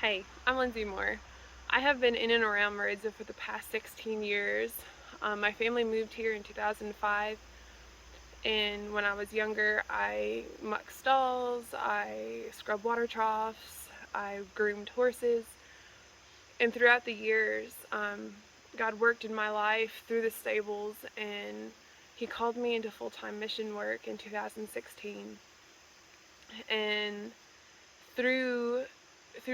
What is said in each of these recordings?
Hey, I'm Lindsay Moore. I have been in and around Meridzo for the past 16 years. My family moved here in 2005, and when I was younger, I mucked stalls, I scrubbed water troughs, I groomed horses, and throughout the years, God worked in my life through the stables, and He called me into full-time mission work in 2016. And through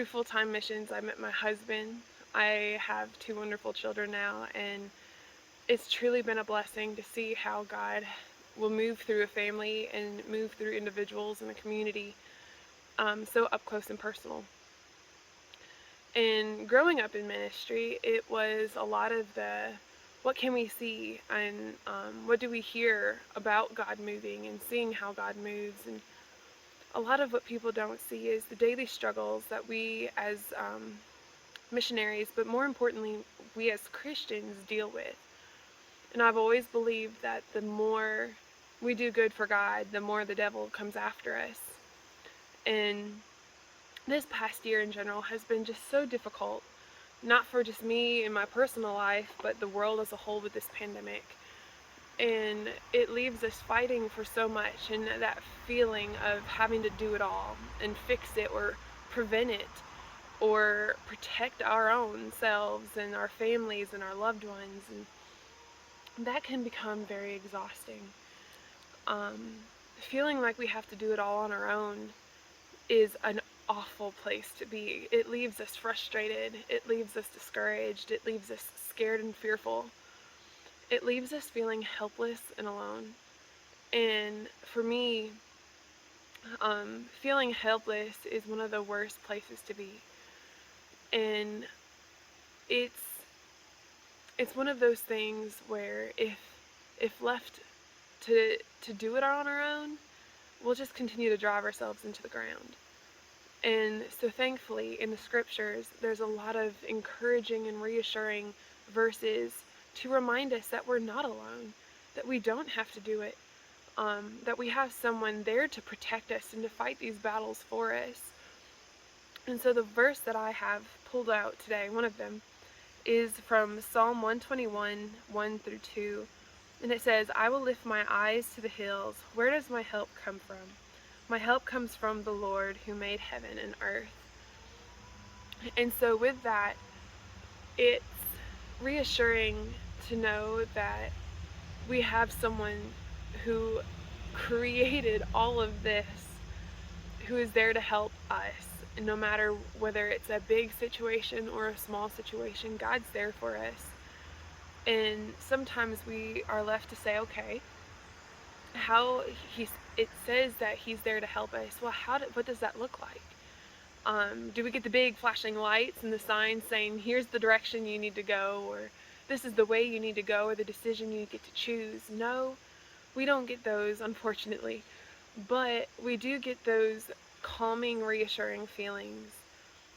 full-time missions, I met my husband. I have two wonderful children now, and it's truly been a blessing to see how God will move through a family and move through individuals in the community, so up close and personal. And growing up in ministry, it was a lot of the what can we see, and what do we hear about God moving and seeing how God moves. And a lot of what people don't see is the daily struggles that we as missionaries, but more importantly, we as Christians deal with. And I've always believed that the more we do good for God, the more the devil comes after us. And this past year in general has been just so difficult, not for just me in my personal life, but the world as a whole with this pandemic. And it leaves us fighting for so much, and that feeling of having to do it all and fix it or prevent it or protect our own selves and our families and our loved ones, and that can become very exhausting. Um, Feeling like we have to do it all on our own is an awful place to be. It leaves us frustrated, it leaves us discouraged, it leaves us scared and fearful. It leaves us feeling helpless and alone. And for me, feeling helpless is one of the worst places to be. And it's it's one of those things where if left to do it on our own, we'll just continue to drive ourselves into the ground. And so thankfully in the scriptures there's a lot of encouraging and reassuring verses to remind us that we're not alone, that we don't have to do it, that we have someone there to protect us and to fight these battles for us. And so the verse that I have pulled out today, one of them, is from Psalm 121, 1 through 2. And it says, I will lift my eyes to the hills. Where does my help come from? My help comes from the Lord who made heaven and earth. And so with that, it's reassuring to know that we have someone who created all of this, who is there to help us. And no matter whether it's a big situation or a small situation, God's there for us. And sometimes we are left to say, okay, how it says that he's there to help us. Well, what does that look like? Do we get the big flashing lights and the signs saying, here's the direction you need to go, or this is the way you need to go, or the decision you get to choose? No, we don't get those, unfortunately. But we do get those calming, reassuring feelings.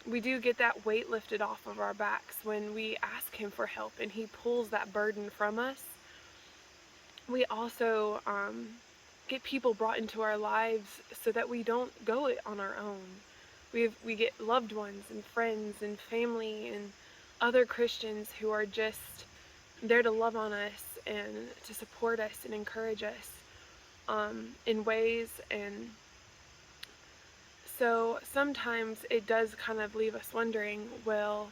We do get that weight lifted off of our backs when we ask him for help and he pulls that burden from us. We also get people brought into our lives so that we don't go it on our own. We get loved ones and friends and family and other Christians who are just there to love on us and to support us and encourage us in ways. And so sometimes it does kind of leave us wondering, well,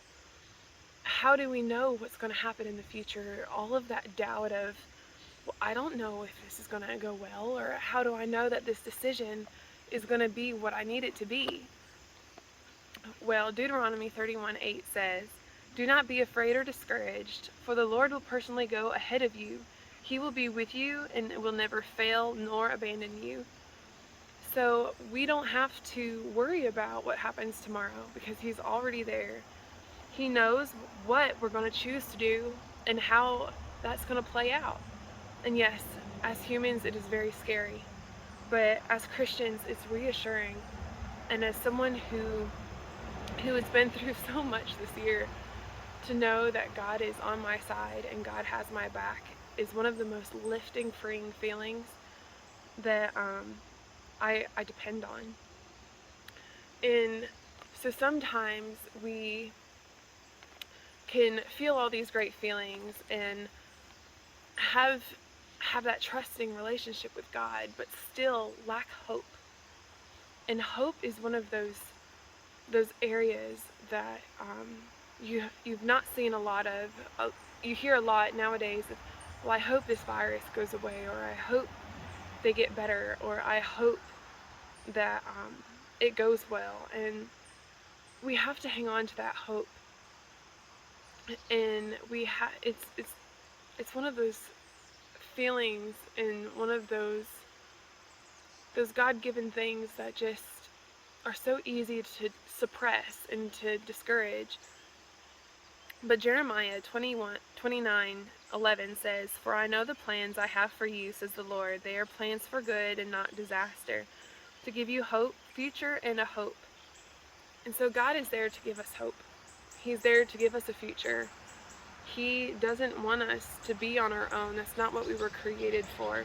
how do we know what's going to happen in the future? All of that doubt of, well, I don't know if this is going to go well, or how do I know that this decision is going to be what I need it to be? Well, Deuteronomy 31:8 says, do not be afraid or discouraged, for the Lord will personally go ahead of you. He will be with you and will never fail nor abandon you. So we don't have to worry about what happens tomorrow because he's already there. He knows what we're going to choose to do and how that's going to play out. And yes, as humans, it is very scary. But as Christians, it's reassuring. And as someone who has been through so much this year, to know that God is on my side and God has my back is one of the most lifting, freeing feelings that I depend on. And So sometimes we can feel all these great feelings and have that trusting relationship with God, but still lack hope. And hope is one of those areas that you've not seen a lot of. You hear a lot nowadays of, well, I hope this virus goes away, or I hope they get better, or I hope that it goes well. And we have to hang on to that hope. And it's one of those feelings and one of those God-given things that just are so easy to suppress and to discourage. But Jeremiah 29:11 says, "For I know the plans I have for you, says the Lord. They are plans for good and not disaster, to give you hope, future, and a hope." And so God is there to give us hope. He's there to give us a future. He doesn't want us to be on our own. That's not what we were created for.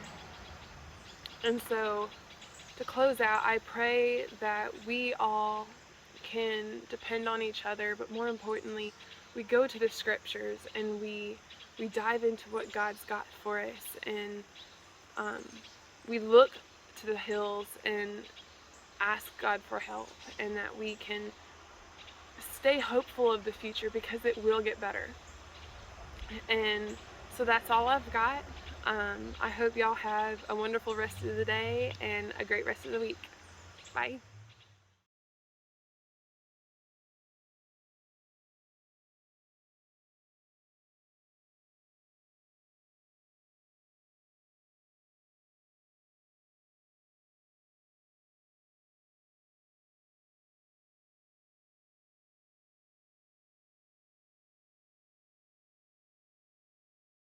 And so, to close out, I pray that we all can depend on each other, but more importantly, we go to the scriptures and we dive into what God's got for us, and um, we look to the hills and ask God for help, and that we can stay hopeful of the future because it will get better. And so that's all I've got. I hope y'all have a wonderful rest of the day and a great rest of the week. Bye.